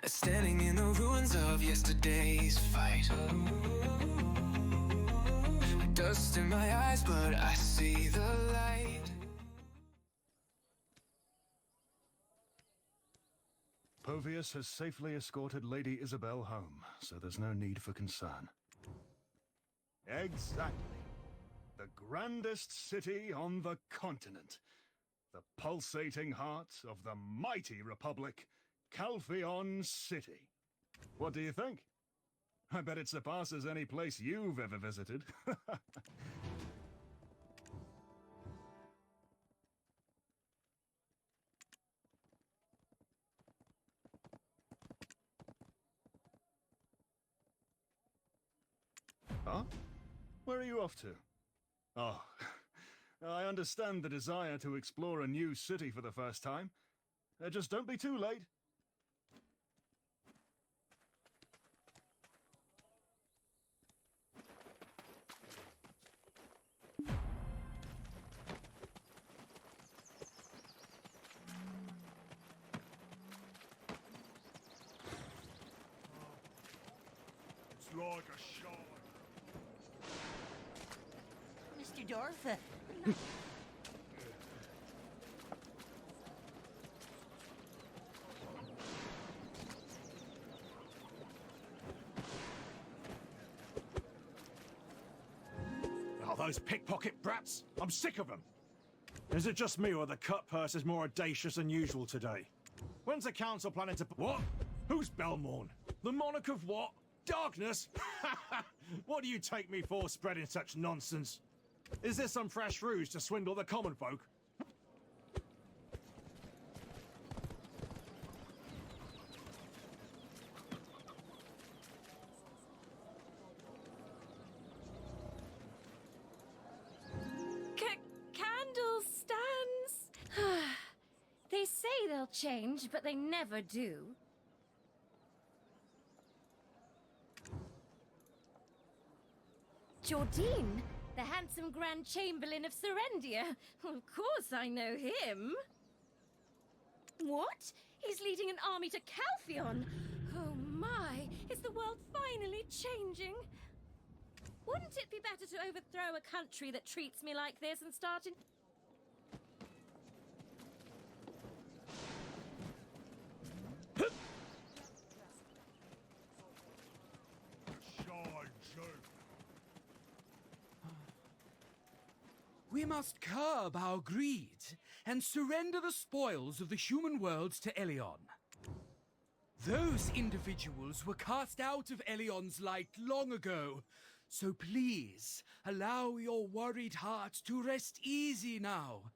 Standing in the ruins of yesterday's fight. Dust in my eyes, but I see the light. Povius has safely escorted Lady Isabel home, so there's no need for concern. Exactly. The grandest city on the continent. The pulsating heart of the mighty republic, Calpheon City. What do you think? I bet it surpasses any place you've ever visited. Huh? Where are you off to? Oh, I understand the desire to explore a new city for the first time. Just don't be too late. It's like a shot. Mr. Dorf, Oh, those pickpocket brats! I'm sick of them! Is it just me or the cut purse is more audacious than usual today? When's the council planning to... What? Who's Belmorn? The monarch of what? Darkness? What do you take me for spreading such nonsense? Is this some fresh ruse to swindle the common folk? Candle stands. They say they'll change, but they never do. Jordine, the handsome Grand Chamberlain of Serendia. Of course I know him. What? He's leading an army to Calpheon? Oh my, is the world finally changing? Wouldn't it be better to overthrow a country that treats me like this and start in... We must curb our greed and surrender the spoils of the human world to Elion. Those individuals were cast out of Elion's light long ago, so please allow your worried heart to rest easy now.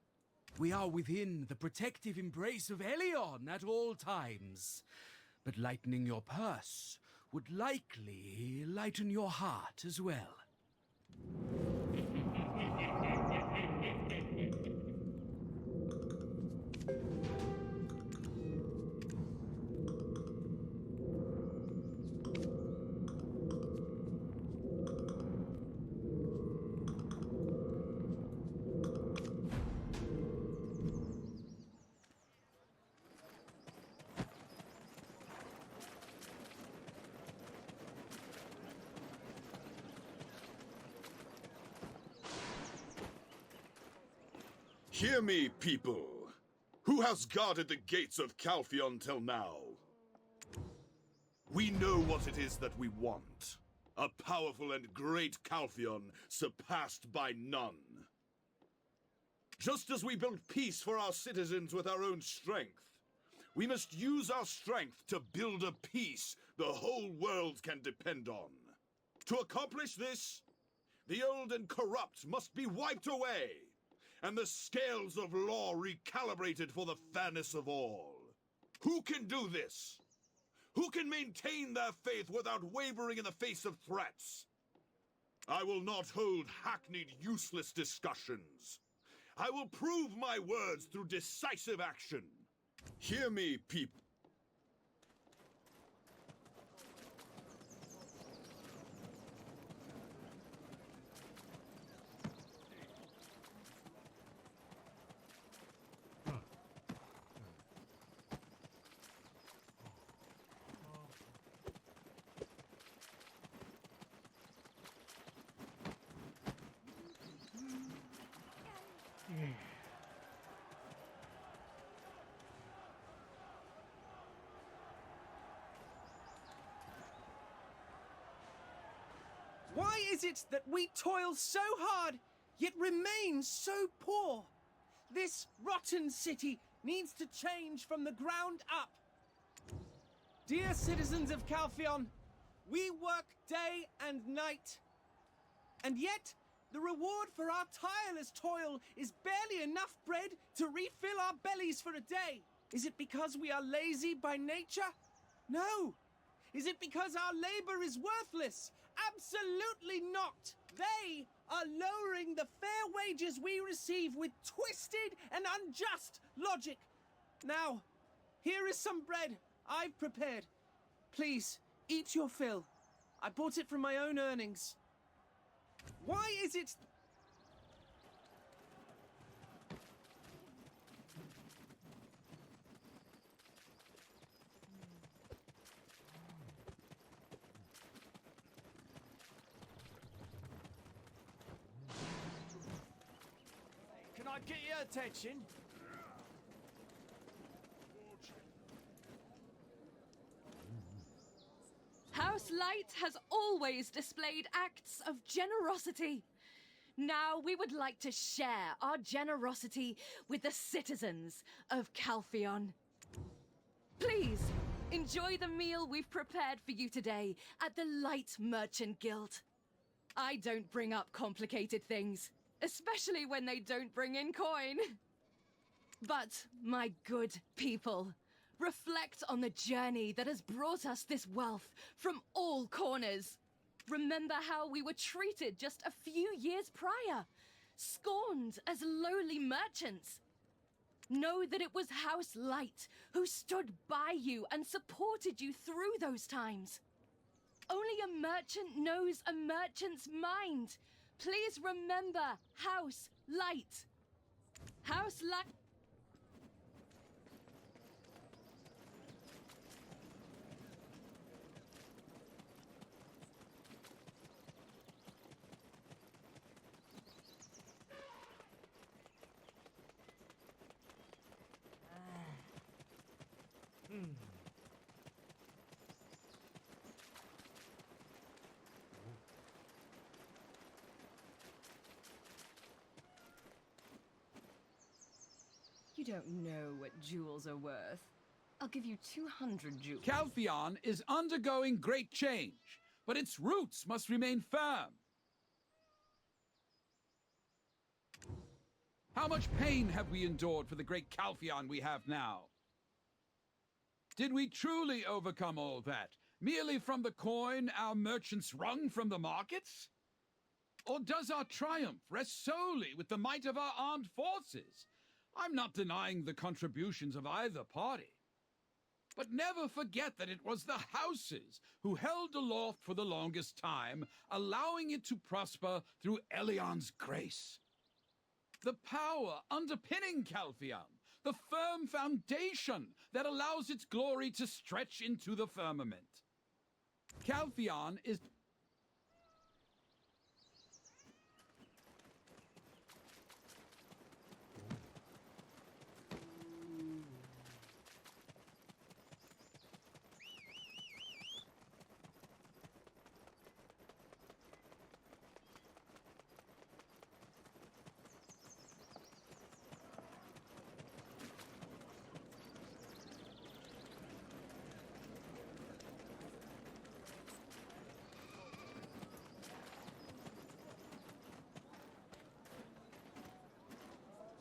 We are within the protective embrace of Elion at all times, but lightening your purse would likely lighten your heart as well. Hear me, people. Who has guarded the gates of Calpheon till now? We know what it is that we want. A powerful and great Calpheon, surpassed by none. Just as we built peace for our citizens with our own strength, we must use our strength to build a peace the whole world can depend on. To accomplish this, the old and corrupt must be wiped away, and the scales of law recalibrated for the fairness of all. Who can do this? Who can maintain their faith without wavering in the face of threats? I will not hold hackneyed, useless discussions. I will prove my words through decisive action. Hear me, people. Why is it that we toil so hard, yet remain so poor? This rotten city needs to change from the ground up. Dear citizens of Calphion, we work day and night. And yet, the reward for our tireless toil is barely enough bread to refill our bellies for a day. Is it because we are lazy by nature? No. Is it because our labor is worthless? Absolutely not. They are lowering the fair wages we receive with twisted and unjust logic. Now, here is some bread I've prepared. Please, eat your fill. I bought it from my own earnings. Why is it... Can I get your attention? House Light has always displayed acts of generosity. Now we would like to share our generosity with the citizens of Calphion. Please, enjoy the meal we've prepared for you today at the Light Merchant Guild. I don't bring up complicated things, especially when they don't bring in coin. But, my good people, reflect on the journey that has brought us this wealth from all corners. Remember how we were treated just a few years prior, scorned as lowly merchants. Know that it was House Light who stood by you and supported you through those times. Only a merchant knows a merchant's mind. Please remember House Light. House Light. You don't know what jewels are worth. I'll give you 200 jewels. Calphion is undergoing great change, but its roots must remain firm. How much pain have we endured for the great Calphion we have now? Did we truly overcome all that, merely from the coin our merchants wrung from the markets? Or does our triumph rest solely with the might of our armed forces? I'm not denying the contributions of either party. But never forget that it was the houses who held aloft for the longest time, allowing it to prosper through Elion's grace. The power underpinning Calphion, the firm foundation that allows its glory to stretch into the firmament. Calphion is...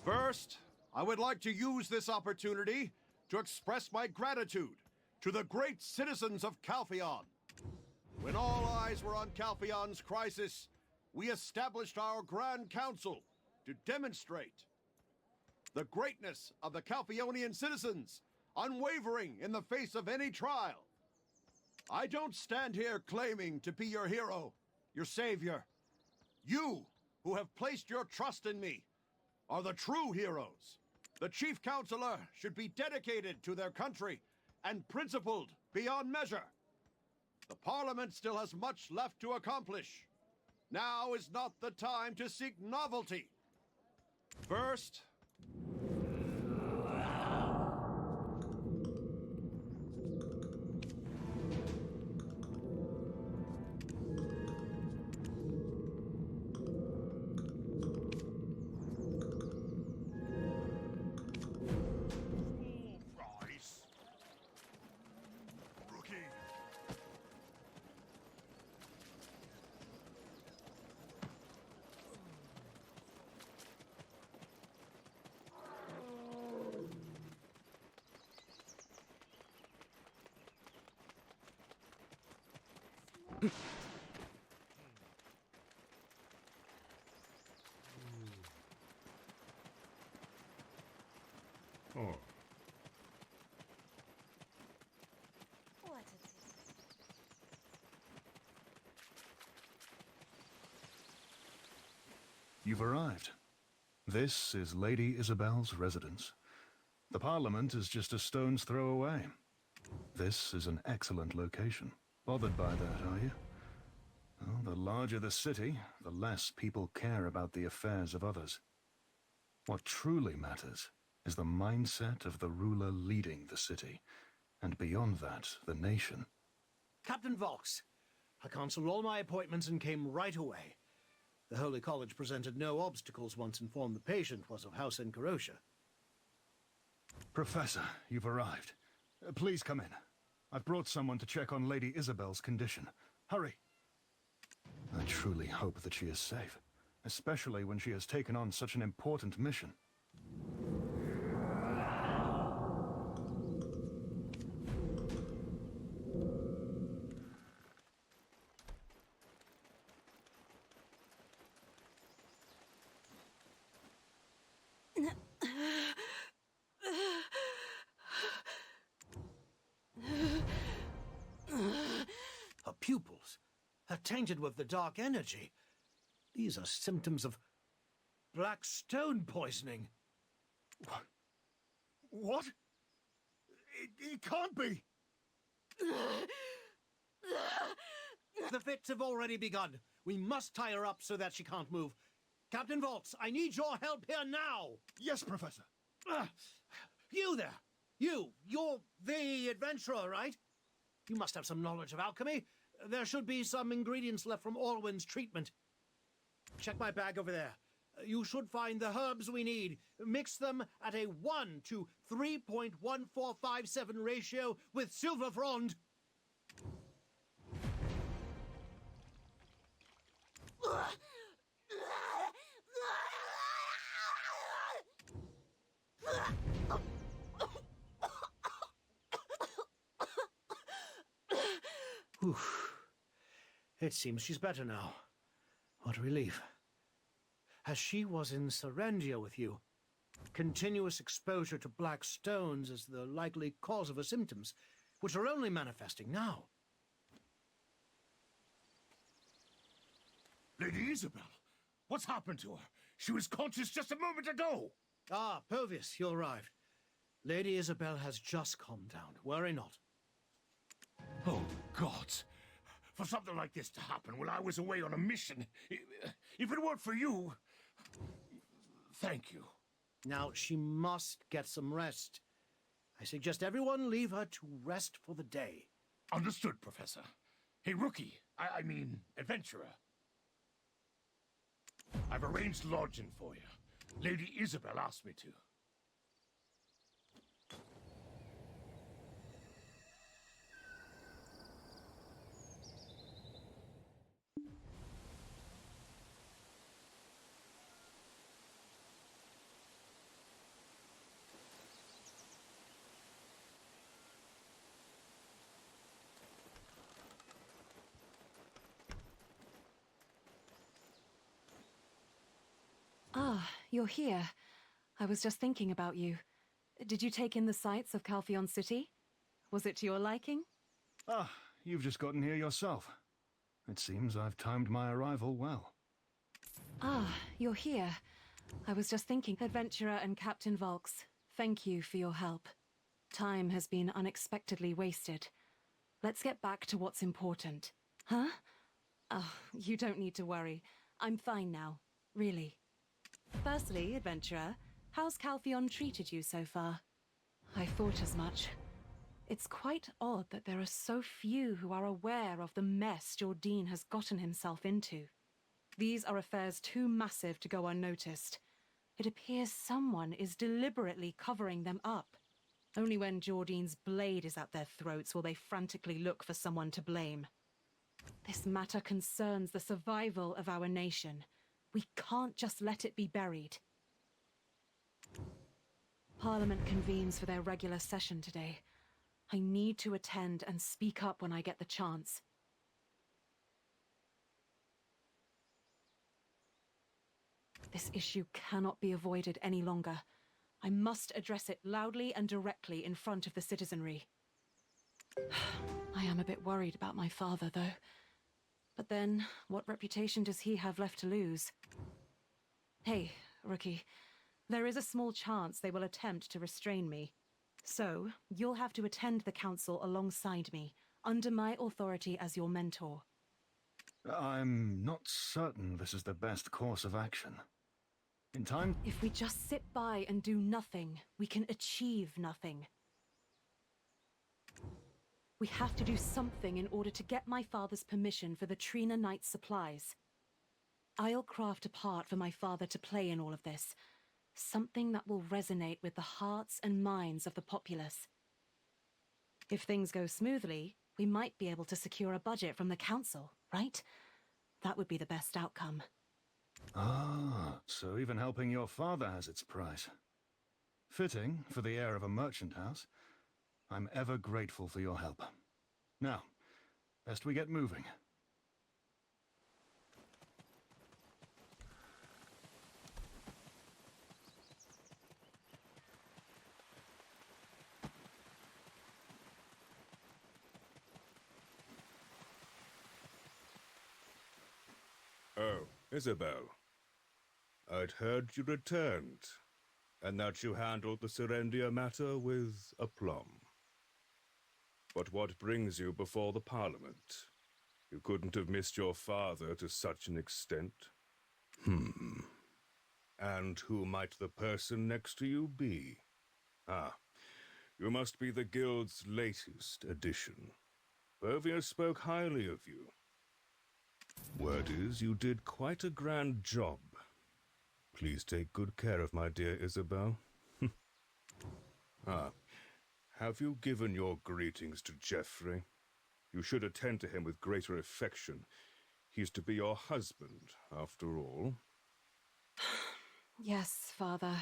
First, I would like to use this opportunity to express my gratitude to the great citizens of Calphion. When all eyes were on Calphion's crisis, we established our Grand Council to demonstrate the greatness of the Calphionian citizens, unwavering in the face of any trial. I don't stand here claiming to be your hero, your savior. You, who have placed your trust in me, are the true heroes. The Chief Counselor should be dedicated to their country and principled beyond measure. The Parliament still has much left to accomplish. Now is not the time to seek novelty. First, Oh. You've arrived. This is Lady Isabel's residence. The Parliament is just a stone's throw away. This is an excellent location. Bothered by that, are you? Well, the larger the city, the less people care about the affairs of others. What truly matters is the mindset of the ruler leading the city, and beyond that, the nation. Captain Vox, I cancelled all my appointments and came right away. The Holy College presented no obstacles once informed the patient was of House Encarotia. Professor, you've arrived. Please come in. I've brought someone to check on Lady Isabel's condition. Hurry! I truly hope that she is safe, especially when she has taken on such an important mission. Her pupils are tainted with the dark energy. These are symptoms of black stone poisoning. What? It can't be! The fits have already begun. We must tie her up so that she can't move. Captain Vox, I need your help here now! Yes, Professor. You there! You're the adventurer, right? You must have some knowledge of alchemy. There should be some ingredients left from Orwin's treatment. Check my bag over there. You should find the herbs we need. Mix them at a 1 to 3.1457 ratio with silver frond. It seems she's better now. What a relief. As she was in Serendia with you, continuous exposure to black stones is the likely cause of her symptoms, which are only manifesting now. Lady Isabel, what's happened to her? She was conscious just a moment ago. Ah, Povius, you arrived. Lady Isabel has just calmed down. Worry not. Oh, God. For something like this to happen while I was away on a mission, if it weren't for you... Thank you. Now, she must get some rest. I suggest everyone leave her to rest for the day. Understood, Professor. Hey, rookie. I mean, adventurer. I've arranged lodging for you. Lady Isabel asked me to. Ah, you're here. I was just thinking about you. Did you take in the sights of Calpheon City? Was it to your liking? Ah, you've just gotten here yourself. It seems I've timed my arrival well. Ah, you're here. I was just thinking, Adventurer and Captain Volks, thank you for your help. Time has been unexpectedly wasted. Let's get back to what's important. Huh? Oh, you don't need to worry. I'm fine now. Really. Firstly, Adventurer, how's Calpheon treated you so far? I thought as much. It's quite odd that there are so few who are aware of the mess Jordine has gotten himself into. These are affairs too massive to go unnoticed. It appears someone is deliberately covering them up. Only when Jordine's blade is at their throats will they frantically look for someone to blame. This matter concerns the survival of our nation. We can't just let it be buried. Parliament convenes for their regular session today. I need to attend and speak up when I get the chance. This issue cannot be avoided any longer. I must address it loudly and directly in front of the citizenry. I am a bit worried about my father, though. But then, what reputation does he have left to lose? Hey, rookie. There is a small chance they will attempt to restrain me. So, you'll have to attend the council alongside me, under my authority as your mentor. I'm not certain this is the best course of action. In time... If we just sit by and do nothing, we can achieve nothing. We have to do something in order to get my father's permission for the Trina Knight supplies. I'll craft a part for my father to play in all of this. Something that will resonate with the hearts and minds of the populace. If things go smoothly, we might be able to secure a budget from the council, right? That would be the best outcome. Ah, so even helping your father has its price. Fitting for the heir of a merchant house. I'm ever grateful for your help. Now, best we get moving. Oh, Isabel. I'd heard you returned, and that you handled the Serendia matter with aplomb. But what brings you before the Parliament? You couldn't have missed your father to such an extent. And who might the person next to you be? Ah, you must be the Guild's latest addition. Pervius spoke highly of you. Word is, you did quite a grand job. Please take good care of my dear Isabel. Have you given your greetings to Geoffrey? You should attend to him with greater affection. He's to be your husband, after all. Yes, Father,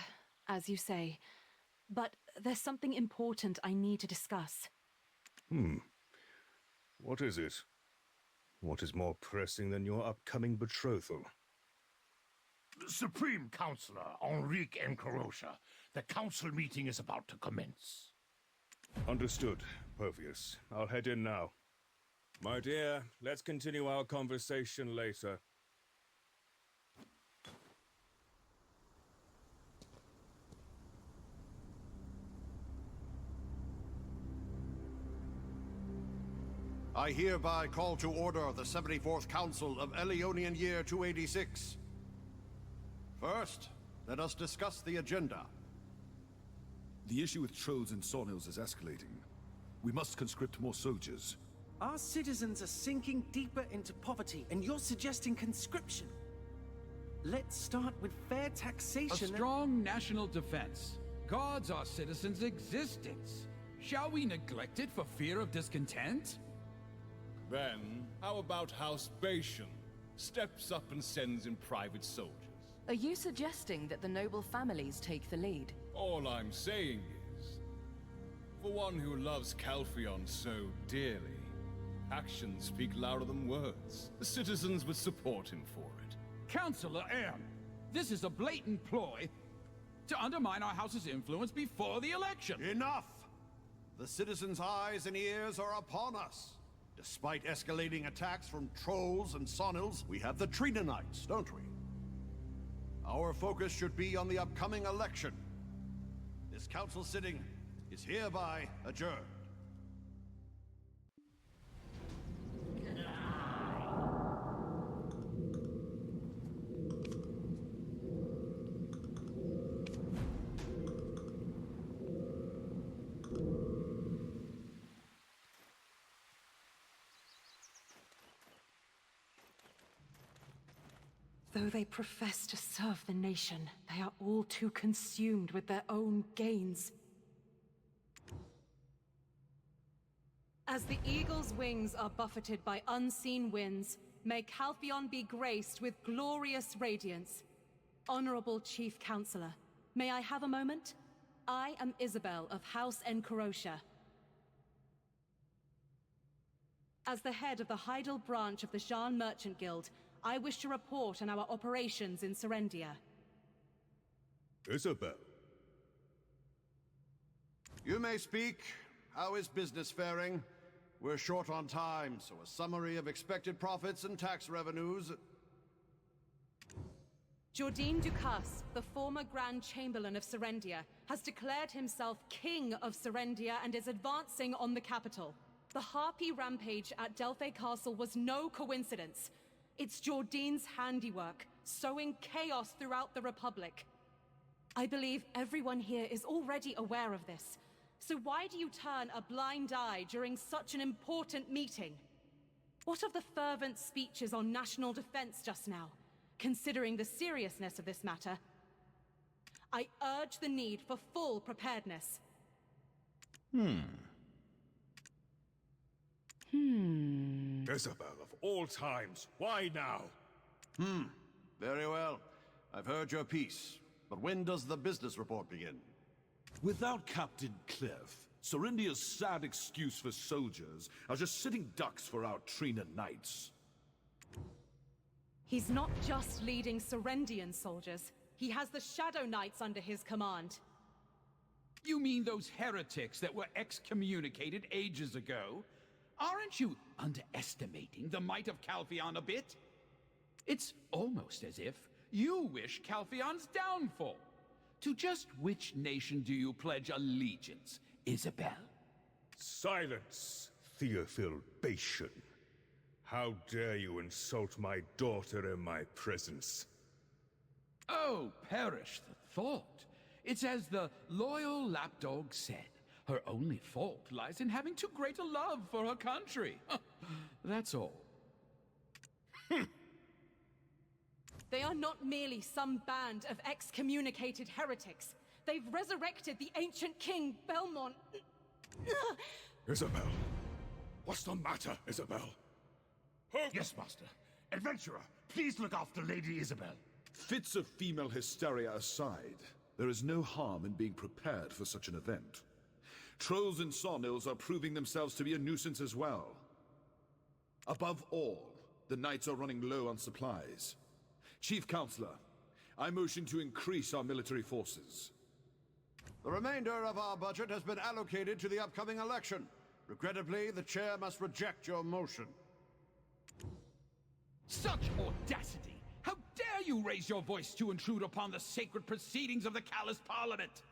as you say. But there's something important I need to discuss. What is it? What is more pressing than your upcoming betrothal? Supreme Councillor Enrique Encarocha, the council meeting is about to commence. Understood, Pervius. I'll head in now. My dear, let's continue our conversation later. I hereby call to order the 74th Council of Elionian Year 286. First, let us discuss the agenda. The issue with trolls and sawmills is escalating. We must conscript more soldiers. Our citizens are sinking deeper into poverty, and you're suggesting conscription. Let's start with fair taxation. A strong national defense guards our citizens' existence. Shall we neglect it for fear of discontent? Then, how about House Bation steps up and sends in private soldiers? Are you suggesting that the noble families take the lead? All I'm saying is, for one who loves Calpheon so dearly, actions speak louder than words. The citizens would support him for it. Councillor M, this is a blatant ploy to undermine our house's influence before the election. Enough! The citizens' eyes and ears are upon us. Despite escalating attacks from trolls and sonils, we have the Trina Knights, don't we? Our focus should be on the upcoming election. This council sitting is hereby adjourned. Though they profess to serve the nation, they are all too consumed with their own gains. As the eagle's wings are buffeted by unseen winds, may Calpheon be graced with glorious radiance. Honorable Chief Counselor, may I have a moment? I am Isabel of House Encarocha. As the head of the Heidel branch of the Jean Merchant Guild, I wish to report on our operations in Serendia. Isabel. You may speak. How is business faring? We're short on time, so a summary of expected profits and tax revenues. Jourdain Ducasse, the former Grand Chamberlain of Serendia, has declared himself King of Serendia and is advancing on the capital. The Harpy rampage at Delphi Castle was no coincidence. It's Jourdain's handiwork, sowing chaos throughout the Republic. I believe everyone here is already aware of this. So why do you turn a blind eye during such an important meeting? What of the fervent speeches on national defense just now? Considering the seriousness of this matter, I urge the need for full preparedness. Isabel, of all times, why now? Very well. I've heard your piece. But when does the business report begin? Without Captain Cliff, Serendia's sad excuse for soldiers are just sitting ducks for our Trina knights. He's not just leading Serendian soldiers. He has the Shadow Knights under his command. You mean those heretics that were excommunicated ages ago? Aren't you underestimating the might of Calpheon a bit? It's almost as if you wish Calpheon's downfall. To just which nation do you pledge allegiance, Isabel? Silence, Theophil Bation. How dare you insult my daughter in my presence? Oh, perish the thought. It's as the loyal lapdog said. Her only fault lies in having too great a love for her country. That's all. They are not merely some band of excommunicated heretics. They've resurrected the ancient king, Belmont. Isabel. What's the matter, Isabel? Yes, Master. Adventurer, please look after Lady Isabel. Fits of female hysteria aside, there is no harm in being prepared for such an event. Trolls and Sawmills are proving themselves to be a nuisance as well. Above all, the knights are running low on supplies. Chief Counselor, I motion to increase our military forces. The remainder of our budget has been allocated to the upcoming election. Regrettably, the chair must reject your motion. Such audacity! How dare you raise your voice to intrude upon the sacred proceedings of the Callous Parliament?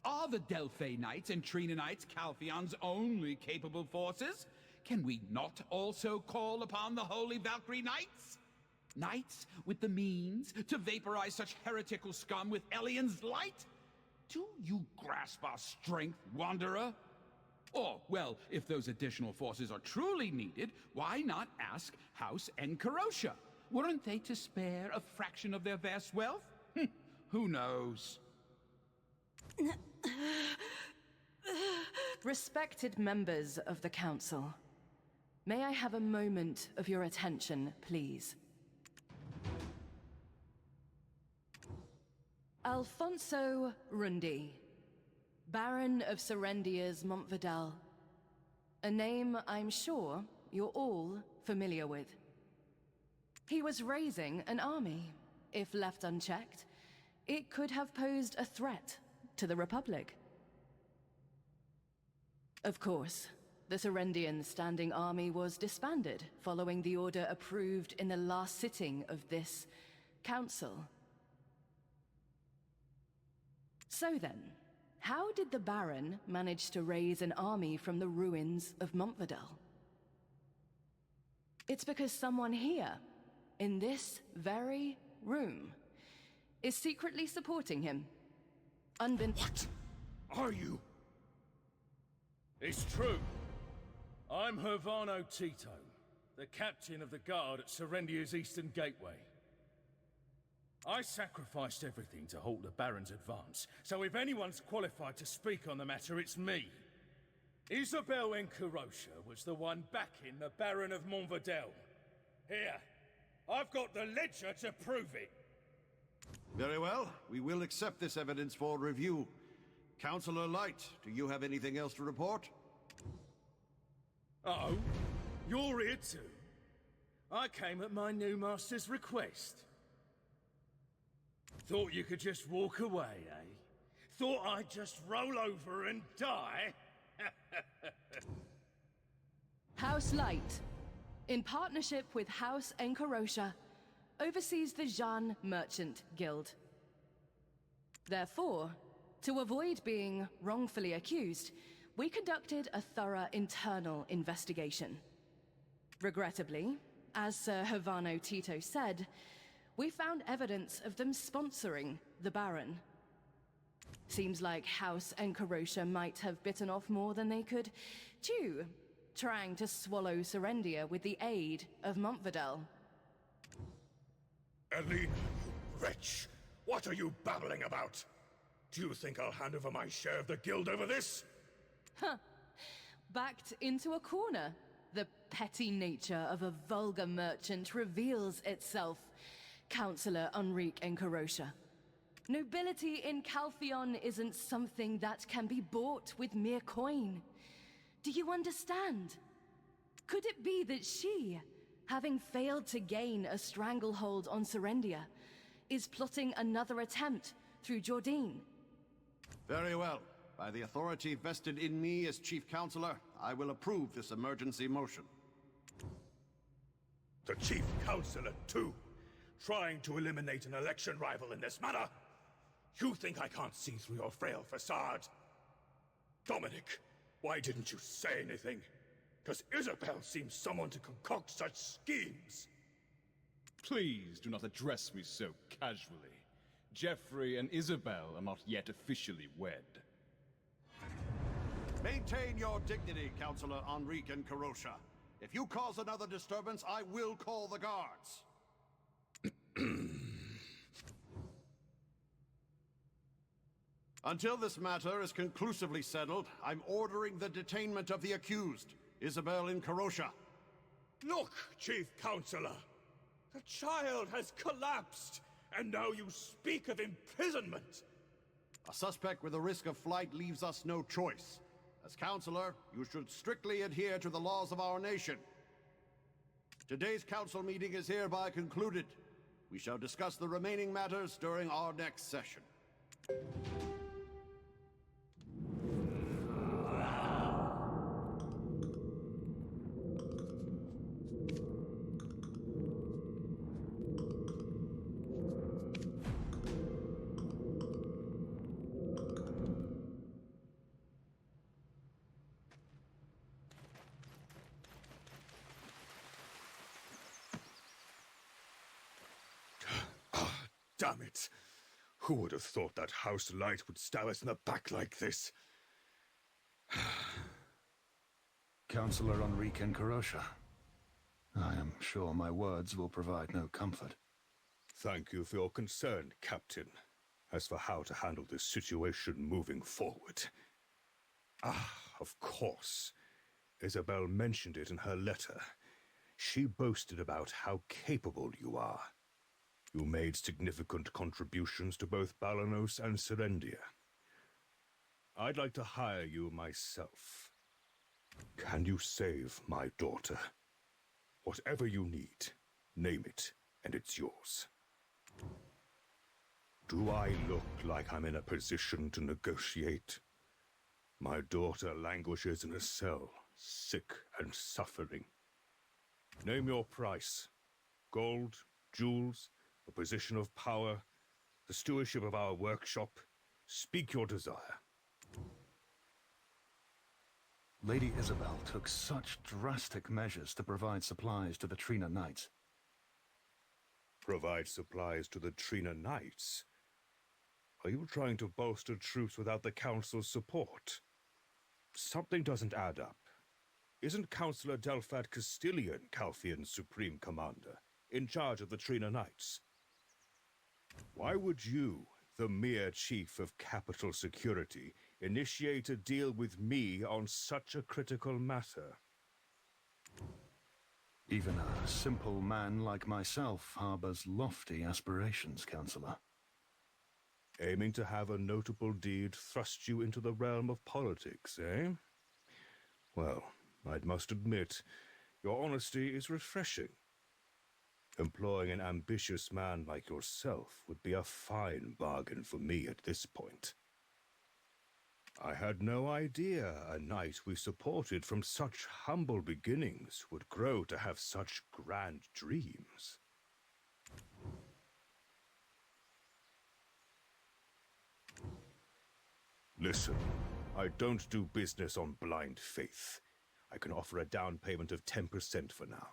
Are the Delphi Knights and Trina Knights Calpheon's only capable forces? Can we not also call upon the Holy Valkyrie Knights? Knights with the means to vaporize such heretical scum with Elian's light? Do you grasp our strength, Wanderer? Or, well, if those additional forces are truly needed, why not ask House Enkarosia? Weren't they to spare a fraction of their vast wealth? Who knows? Respected members of the Council, may I have a moment of your attention, please? Alfonso Rundi, Baron of Serendia's Montvidal. A name I'm sure you're all familiar with. He was raising an army. If left unchecked, it could have posed a threat to the Republic. Of course, the Serendian standing army was disbanded following the order approved in the last sitting of this council. So then, how did the Baron manage to raise an army from the ruins of Montvidal? It's because someone here, in this very room, is secretly supporting him. What are you? It's true. I'm Hervano Tito, the captain of the guard at Serendia's Eastern Gateway. I sacrificed everything to halt the Baron's advance, so if anyone's qualified to speak on the matter, it's me. Isabel Enkarosia was the one backing the Baron of Montvidal. Here, I've got the ledger to prove it. Very well. We will accept this evidence for review. Councillor Light, do you have anything else to report? Uh-oh. You're here too. I came at my new master's request. Thought you could just walk away, eh? Thought I'd just roll over and die? House Light, in partnership with House Enkarosha, oversees the Jean Merchant Guild. Therefore, to avoid being wrongfully accused, we conducted a thorough internal investigation. Regrettably, as Sir Havano Tito said, we found evidence of them sponsoring the Baron. Seems like House Enkarosha might have bitten off more than they could chew, trying to swallow Serendia with the aid of Montvidal. Elena, you wretch! What are you babbling about? Do you think I'll hand over my share of the guild over this? Huh. Backed into a corner. The petty nature of a vulgar merchant reveals itself, Councillor Enrique Enkarosha. Nobility in Calpheon isn't something that can be bought with mere coin. Do you understand? Could it be that she, having failed to gain a stranglehold on Serendia, is plotting another attempt through Jordine? Very well. By the authority vested in me as Chief Counselor, I will approve this emergency motion. The Chief Counselor, too? Trying to eliminate an election rival in this manner? You think I can't see through your frail facade? Dominic, why didn't you say anything? Does Isabel seem someone to concoct such schemes? Please do not address me so casually. Geoffrey and Isabel are not yet officially wed. Maintain your dignity, Councillor Enrique Enkarosha. If you cause another disturbance, I will call the guards. Until this matter is conclusively settled, I'm ordering the detainment of the accused, Isabel Enkarosha. Look, Chief Counselor! The child has collapsed, and now you speak of imprisonment! A suspect with a risk of flight leaves us no choice. As Counselor, you should strictly adhere to the laws of our nation. Today's council meeting is hereby concluded. We shall discuss the remaining matters during our next session. Damn it! Who would have thought that House Light would stab us in the back like this? Councillor Enrique Enkarosha. I am sure my words will provide no comfort. Thank you for your concern, Captain. As for how to handle this situation moving forward... of course. Isabel mentioned it in her letter. She boasted about how capable you are. You made significant contributions to both Balanos and Serendia. I'd like to hire you myself. Can you save my daughter? Whatever you need, name it, and it's yours. Do I look like I'm in a position to negotiate? My daughter languishes in a cell, sick and suffering. Name your price. Gold, jewels, a position of power, the stewardship of our workshop. Speak your desire. Lady Isabel took such drastic measures to provide supplies to the Trina Knights. Provide supplies to the Trina Knights? Are you trying to bolster troops without the Council's support? Something doesn't add up. Isn't Councillor Delphad Castilian Calpheon's Supreme Commander, in charge of the Trina Knights? Why would you, the mere chief of capital security, initiate a deal with me on such a critical matter? Even a simple man like myself harbors lofty aspirations, Councillor. Aiming to have a notable deed thrust you into the realm of politics, eh? Well, I must admit, your honesty is refreshing. Employing an ambitious man like yourself would be a fine bargain for me at this point. I had no idea a knight we supported from such humble beginnings would grow to have such grand dreams. Listen, I don't do business on blind faith. I can offer a down payment of 10% for now.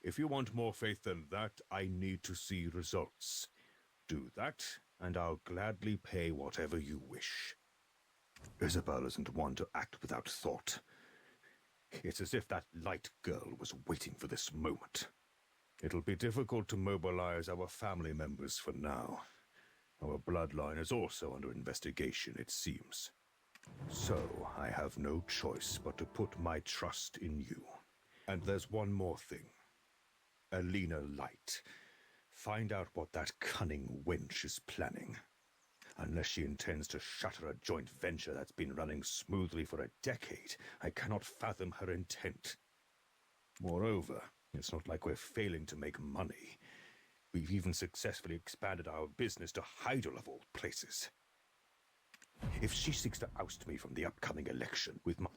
If you want more faith than that, I need to see results. Do that, and I'll gladly pay whatever you wish. Isabel isn't one to act without thought. It's as if that light girl was waiting for this moment. It'll be difficult to mobilize our family members for now. Our bloodline is also under investigation, it seems. So, I have no choice but to put my trust in you. And there's one more thing. Alina Light. Find out what that cunning wench is planning. Unless she intends to shatter a joint venture that's been running smoothly for a decade, I cannot fathom her intent. Moreover, it's not like we're failing to make money. We've even successfully expanded our business to Hydel of all places. If she seeks to oust me from the upcoming election with my...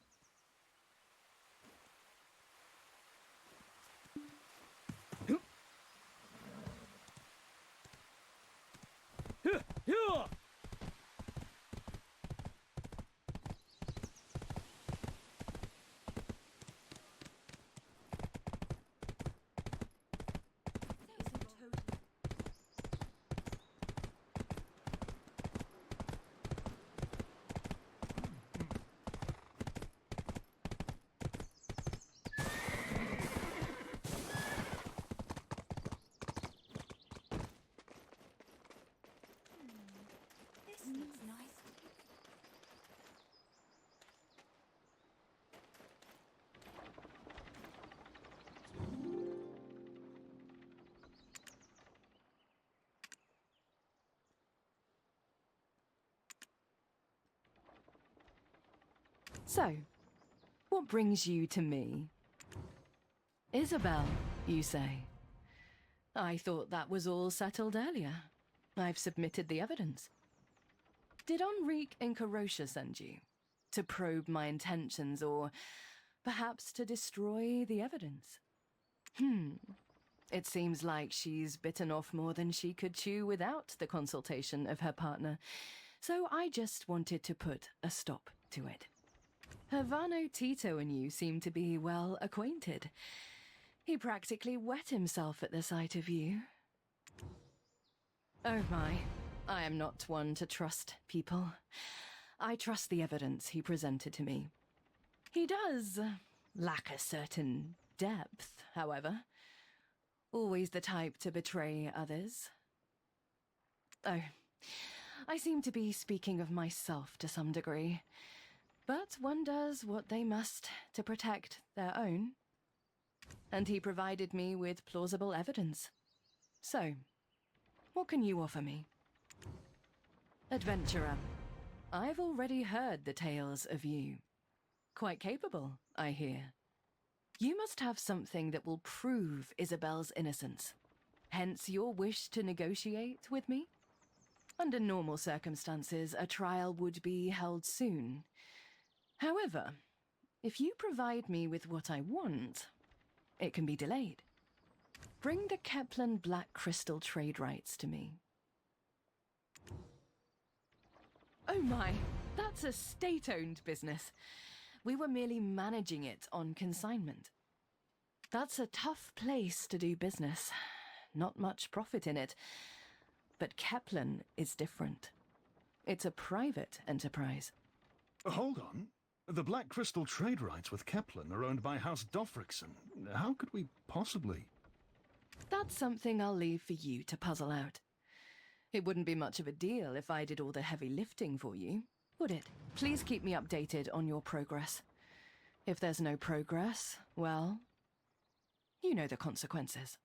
So, what brings you to me? Isabel, you say? I thought that was all settled earlier. I've submitted the evidence. Did Enrique and Carosha send you? To probe my intentions, or perhaps to destroy the evidence? It seems like she's bitten off more than she could chew without the consultation of her partner, so I just wanted to put a stop to it. Hervano Tito and you seem to be well acquainted. He practically wet himself at the sight of you. Oh my, I am not one to trust people. I trust the evidence he presented to me. He does lack a certain depth, however. Always the type to betray others. Oh, I seem to be speaking of myself to some degree. But one does what they must to protect their own. And he provided me with plausible evidence. So, what can you offer me? Adventurer, I've already heard the tales of you. Quite capable, I hear. You must have something that will prove Isabel's innocence. Hence your wish to negotiate with me? Under normal circumstances, a trial would be held soon. However, if you provide me with what I want, it can be delayed. Bring the Kepler Black Crystal trade rights to me. Oh my, that's a state-owned business. We were merely managing it on consignment. That's a tough place to do business. Not much profit in it. But Kepler is different. It's a private enterprise. Hold on. The Black Crystal trade rights with Kepler are owned by House Dofrickson. How could we possibly... That's something I'll leave for you to puzzle out. It wouldn't be much of a deal if I did all the heavy lifting for you, would it? Please keep me updated on your progress. If there's no progress, well, you know the consequences.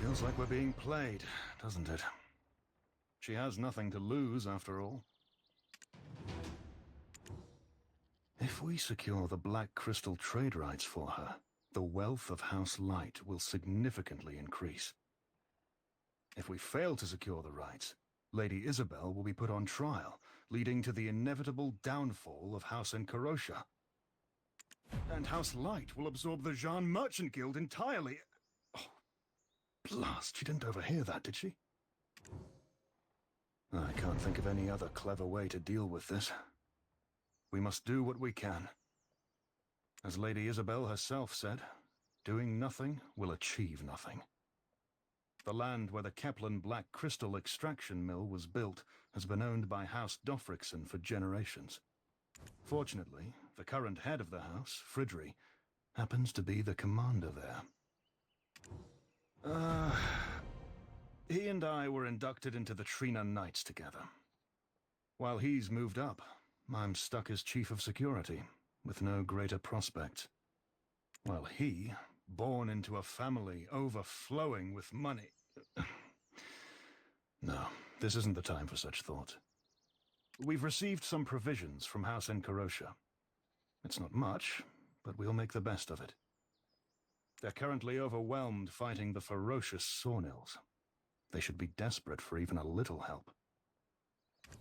Feels like we're being played, doesn't it? She has nothing to lose, after all. If we secure the Black Crystal trade rights for her, the wealth of House Light will significantly increase. If we fail to secure the rights, Lady Isabel will be put on trial, leading to the inevitable downfall of House Encarosha. And House Light will absorb the Jean Merchant Guild entirely. Oh, blast, she didn't overhear that, did she? I can't think of any other clever way to deal with this. We must do what we can. As Lady Isabel herself said, doing nothing will achieve nothing. The land where the Kepler Black Crystal extraction mill was built has been owned by House Dofrickson for generations. Fortunately, the current head of the house, Fridry, happens to be the commander there. He and I were inducted into the Trina Knights together. While he's moved up, I'm stuck as Chief of Security, with no greater prospects. While he, born into a family overflowing with money... No, this isn't the time for such thought. We've received some provisions from House Encarosha. It's not much, but we'll make the best of it. They're currently overwhelmed fighting the ferocious Sawnills. They should be desperate for even a little help.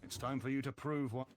It's time for you to prove what...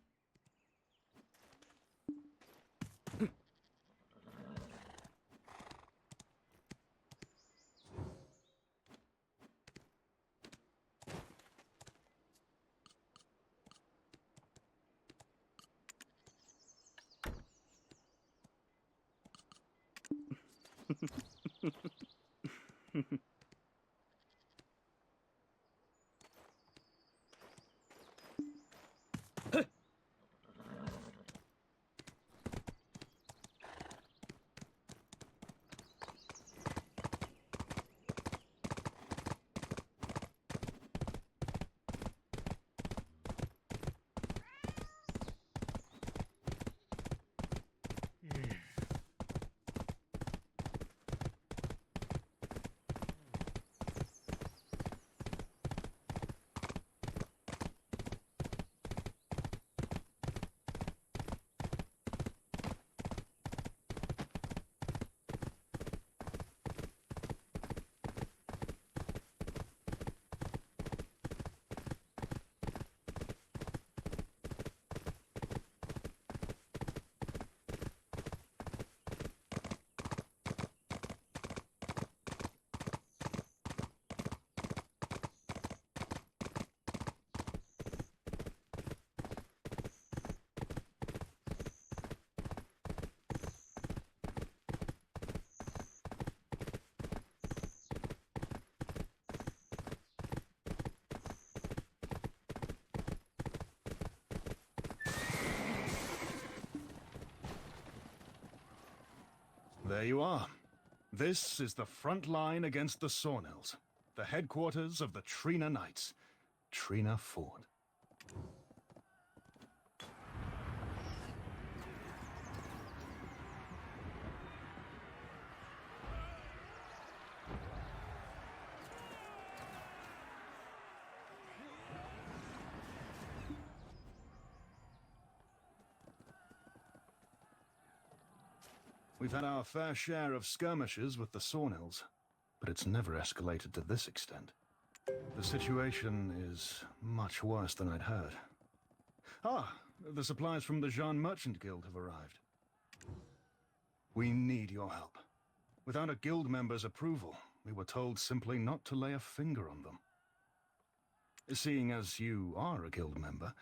There you are. This is the front line against the Sawnills, the headquarters of the Trina Knights, Trina Ford. We've had our fair share of skirmishes with the Sawnills, but it's never escalated to this extent. The situation is much worse than I'd heard. Ah, the supplies from the Jean Merchant Guild have arrived. We need your help. Without a guild member's approval, we were told simply not to lay a finger on them. Seeing as you are a guild member,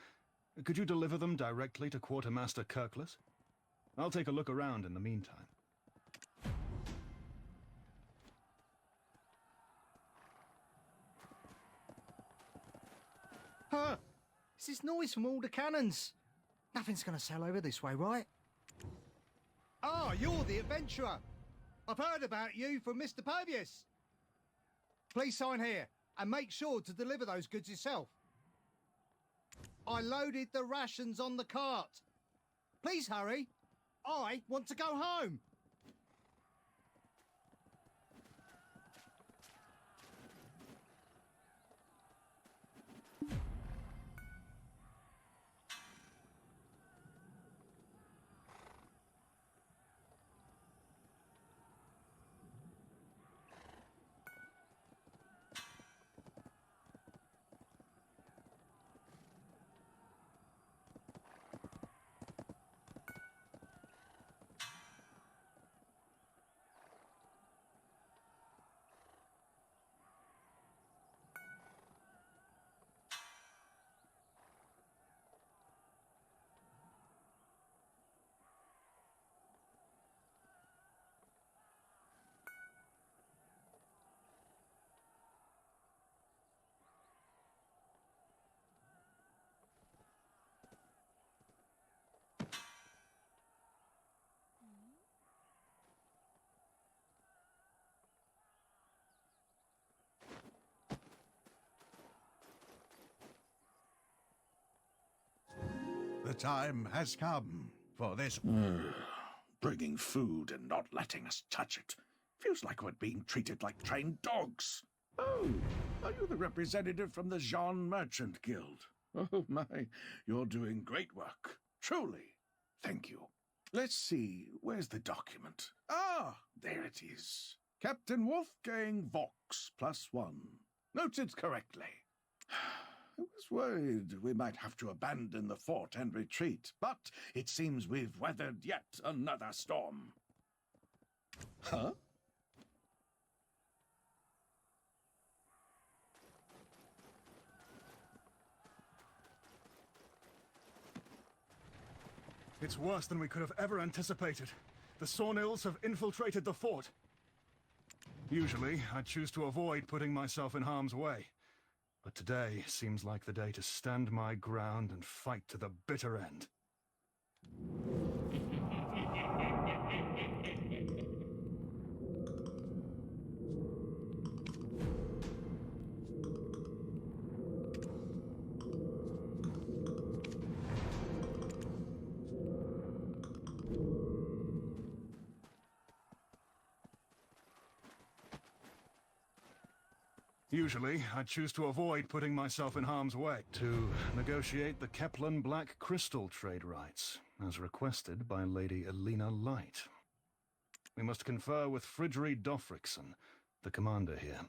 could you deliver them directly to Quartermaster Kirkless? I'll take a look around in the meantime. Huh? It's this noise from all the cannons. Nothing's gonna sail over this way, right? Ah, you're the adventurer. I've heard about you from Mr. Purvius. Please sign here, and make sure to deliver those goods yourself. I loaded the rations on the cart. Please hurry. I want to go home. time has come for this. Bringing food and not letting us touch it. Feels like we're being treated like trained dogs. Oh, are you the representative from the Jean Merchant Guild? Oh my, you're doing great work. Truly. Thank you. Let's see, where's the document? Ah, there it is. Captain Wolfgang Vox, +1. Noted correctly. I was worried we might have to abandon the fort and retreat, but it seems we've weathered yet another storm. Huh? It's worse than we could have ever anticipated. The Sawnills have infiltrated the fort. Usually, I choose to avoid putting myself in harm's way. But today seems like the day to stand my ground and fight to the bitter end. Usually, I choose to avoid putting myself in harm's way to negotiate the Keplan Black Crystal trade rights, as requested by Lady Elena Light. We must confer with Fridri Dofriksson, the commander here.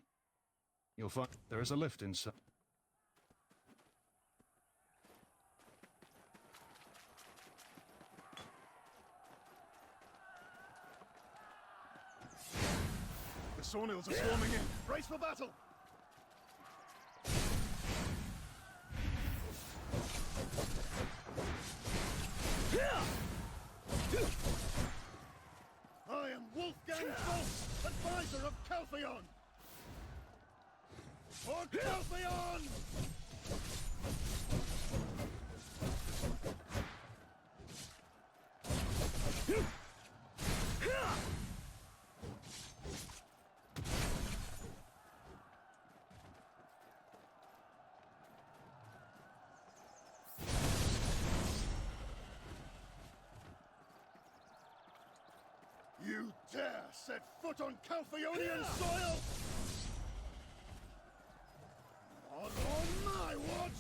You'll find there is a lift inside. The Sawnills are swarming in. Brace for battle! I am Wolfgang Voss, advisor of Calpheon! For Calpheon! You dare set foot on Calpheonian soil? Not on my watch!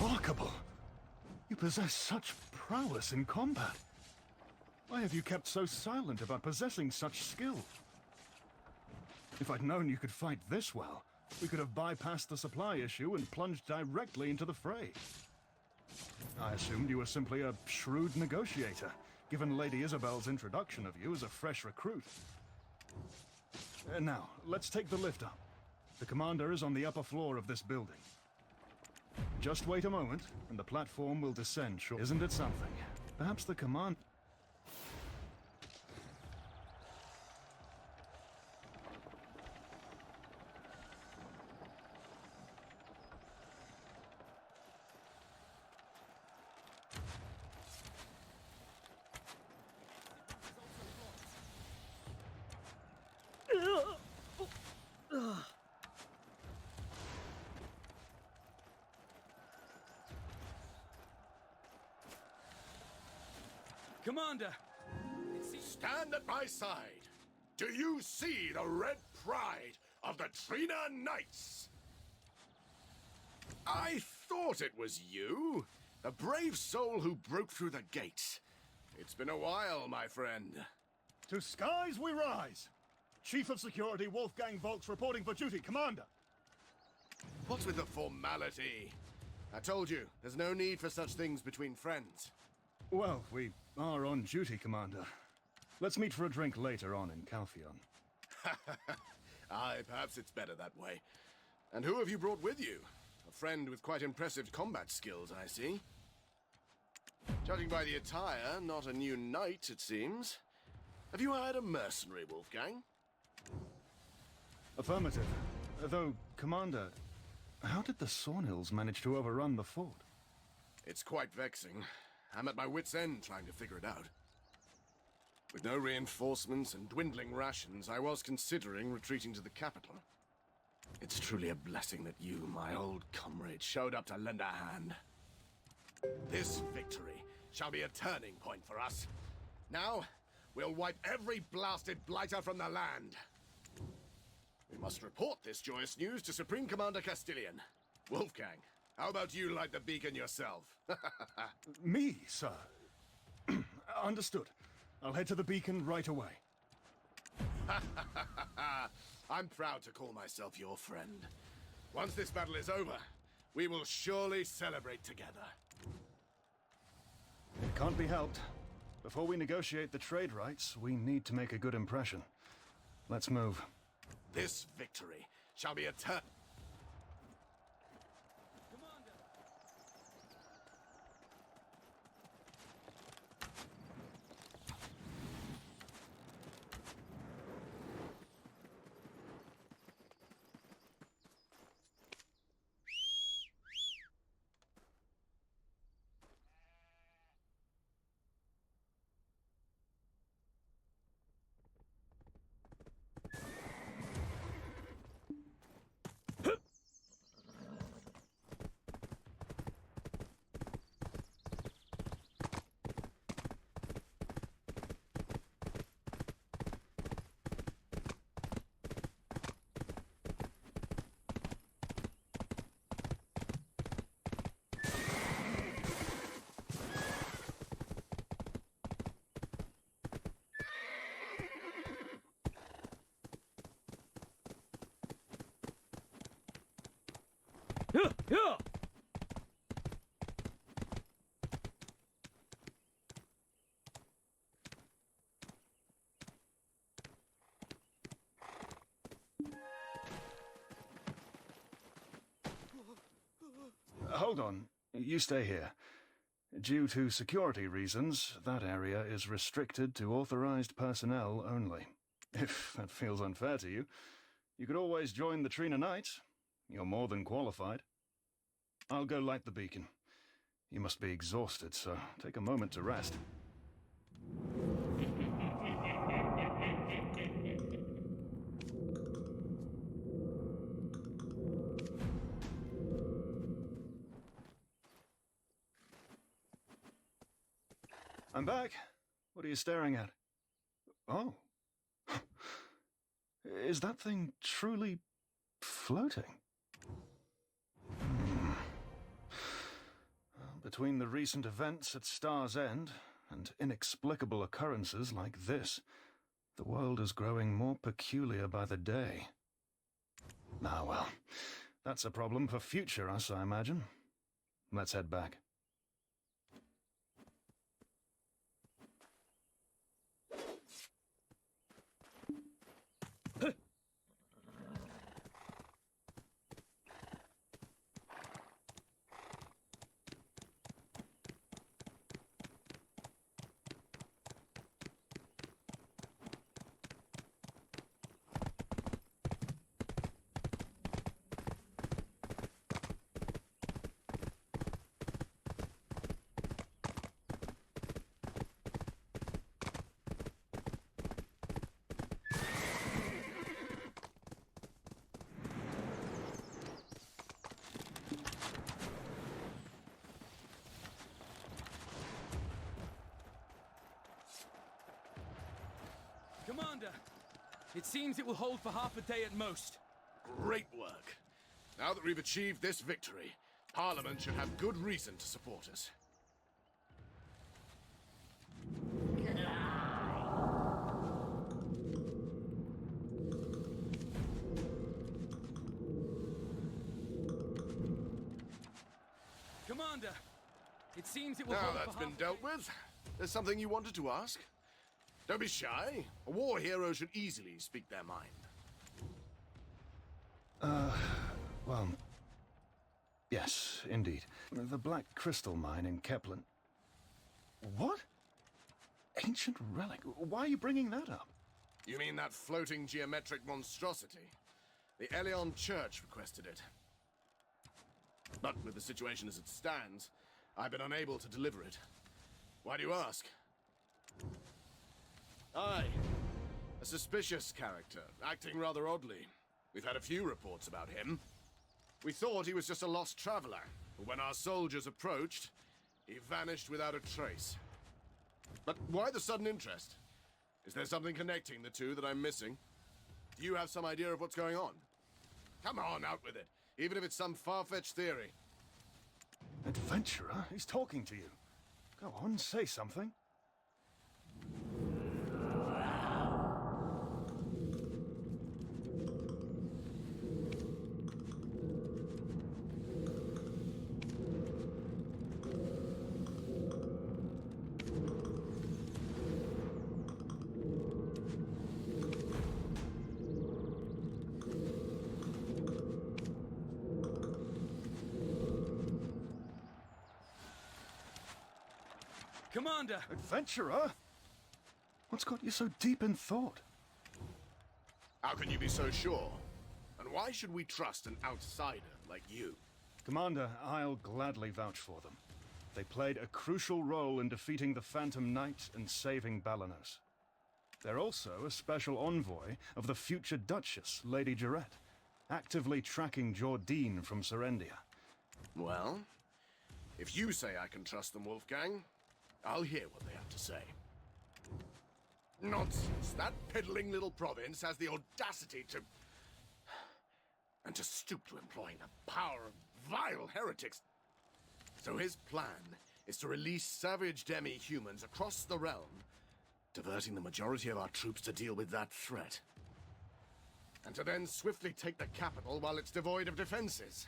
Remarkable! You possess such prowess in combat. Why have you kept so silent about possessing such skill? If I'd known you could fight this well, we could have bypassed the supply issue and plunged directly into the fray. I assumed you were simply a shrewd negotiator, given Lady Isabel's introduction of you as a fresh recruit. Now, let's take the lift up. The commander is on the upper floor of this building. Just wait a moment, and the platform will descend shortly. Isn't it something? Perhaps the command... Commander! Stand at my side. Do you see the red pride of the Trina Knights! I thought it was you, the brave soul who broke through the gates. It's been a while, my friend. To skies we rise! Chief of Security Wolfgang Volks reporting for duty, Commander. What's with the formality? I told you, there's no need for such things between friends. Well, we are on duty, Commander. Let's meet for a drink later on in Calpheon. Aye, perhaps it's better that way. And who have you brought with you? A friend with quite impressive combat skills, I see. Judging by the attire, not a new knight, it seems. Have you hired a mercenary, Wolfgang? Affirmative. Though, Commander, how did the Sawnhills manage to overrun the fort? It's quite vexing. I'm at my wit's end trying to figure it out. With no reinforcements and dwindling rations, I was considering retreating to the capital. It's truly a blessing that you, my old comrade, showed up to lend a hand. This victory shall be a turning point for us. Now, we'll wipe every blasted blighter from the land. We must report this joyous news to Supreme Commander Castilian. Wolfgang, how about you light the beacon yourself? Me, sir? Understood. I'll head to the beacon right away. I'm proud to call myself your friend. Once this battle is over, we will surely celebrate together. It can't be helped. Before we negotiate the trade rights, we need to make a good impression. Let's move. This victory shall be a turn. Hold on. You stay here. Due to security reasons, that area is restricted to authorized personnel only. If that feels unfair to you, you could always join the Trina Knights. You're more than qualified. I'll go light the beacon. You must be exhausted, so take a moment to rest. I'm back. What are you staring at? Oh. Is that thing truly floating? Between the recent events at Star's End and inexplicable occurrences like this, the world is growing more peculiar by the day. Ah, well, that's a problem for future us, I imagine. Let's head back. Commander, it seems it will hold for half a day at most. Great work. Now that we've achieved this victory, Parliament should have good reason to support us. Commander, it seems it will Now hold that's for been half- dealt with, there's something you wanted to ask? Don't be shy. A war hero should easily speak their mind. Well... Yes, indeed. The Black Crystal Mine in Kepler. What? Ancient relic? Why are you bringing that up? You mean that floating geometric monstrosity? The Elion Church requested it. But with the situation as it stands, I've been unable to deliver it. Why do you ask? Aye. A suspicious character, acting rather oddly. We've had a few reports about him. We thought he was just a lost traveler, but when our soldiers approached, he vanished without a trace. But why the sudden interest? Is there something connecting the two that I'm missing? Do you have some idea of what's going on? Come on, out with it, even if it's some far-fetched theory. Adventurer? He's talking to you. Go on, say something. Commander! Adventurer? What's got you so deep in thought? How can you be so sure? And why should we trust an outsider like you? Commander, I'll gladly vouch for them. They played a crucial role in defeating the Phantom Knight and saving Balanos. They're also a special envoy of the future Duchess, Lady Jarrett, actively tracking Jordine from Serendia. Well, if you say I can trust them, Wolfgang, I'll hear what they have to say. Nonsense. That piddling little province has the audacity to... and to stoop to employing the power of vile heretics. So his plan is to release savage demi-humans across the realm, diverting the majority of our troops to deal with that threat. And to then swiftly take the capital while it's devoid of defenses.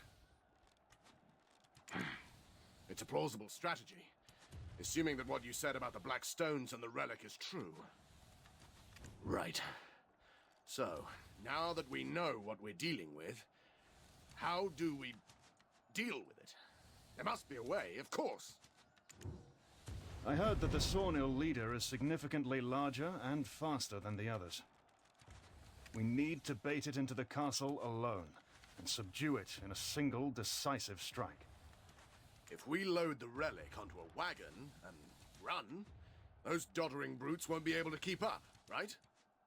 It's a plausible strategy, assuming that what you said about the Black Stones and the relic is true. Right. So, now that we know what we're dealing with, how do we deal with it? There must be a way, of course. I heard that the Sornil leader is significantly larger and faster than the others. We need to bait it into the castle alone, and subdue it in a single decisive strike. If we load the relic onto a wagon and run, those doddering brutes won't be able to keep up, right?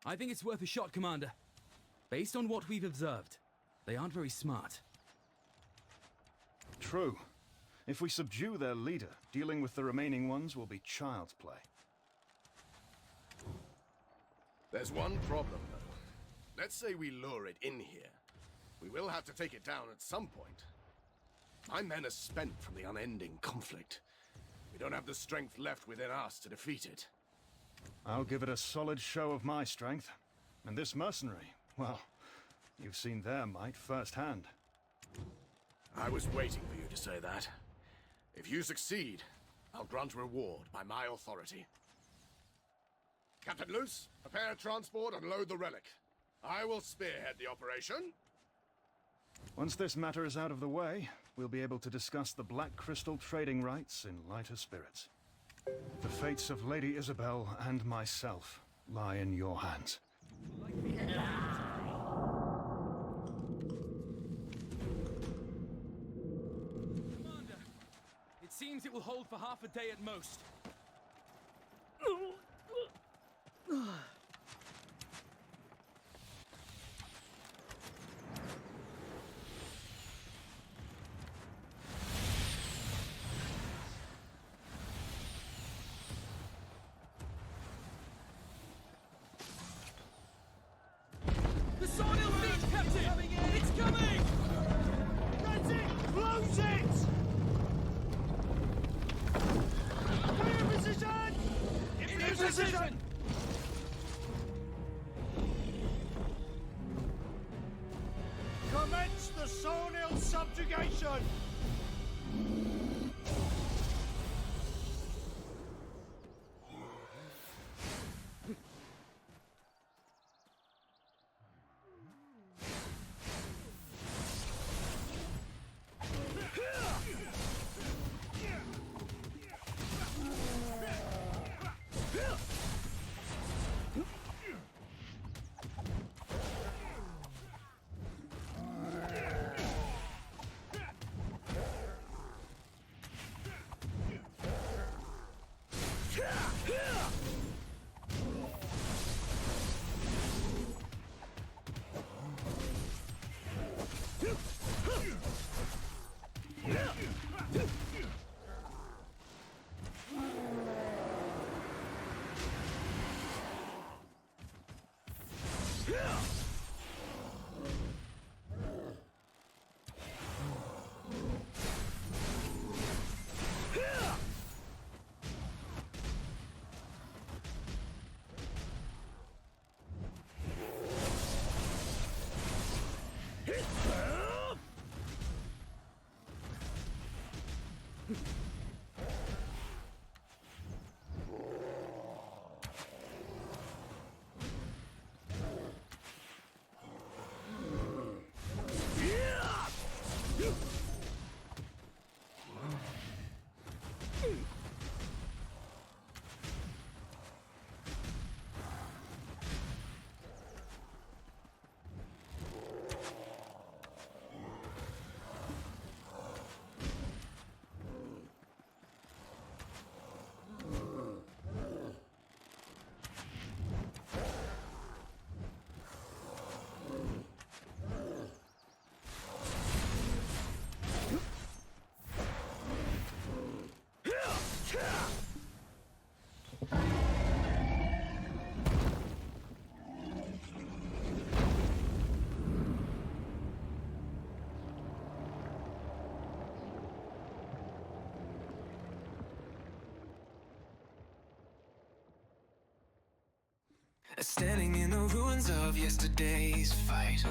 I think it's worth a shot, Commander. Based on what we've observed, they aren't very smart. True. If we subdue their leader, dealing with the remaining ones will be child's play. There's one problem, though. Let's say we lure it in here. We will have to take it down at some point. My men are spent from the unending conflict. We don't have the strength left within us to defeat it. I'll give it a solid show of my strength. And this mercenary, well, you've seen their might firsthand. I was waiting for you to say that. If you succeed, I'll grant a reward by my authority. Captain Luce, prepare transport and load the relic. I will spearhead the operation. Once this matter is out of the way, we'll be able to discuss the Black Crystal trading rights in lighter spirits. The fates of Lady Isabel and myself lie in your hands. Commander, it seems it will hold for half a day at most. The Sornil siege, Captain! It's decision! Commence the Sonil subjugation! Standing in the ruins of yesterday's fight.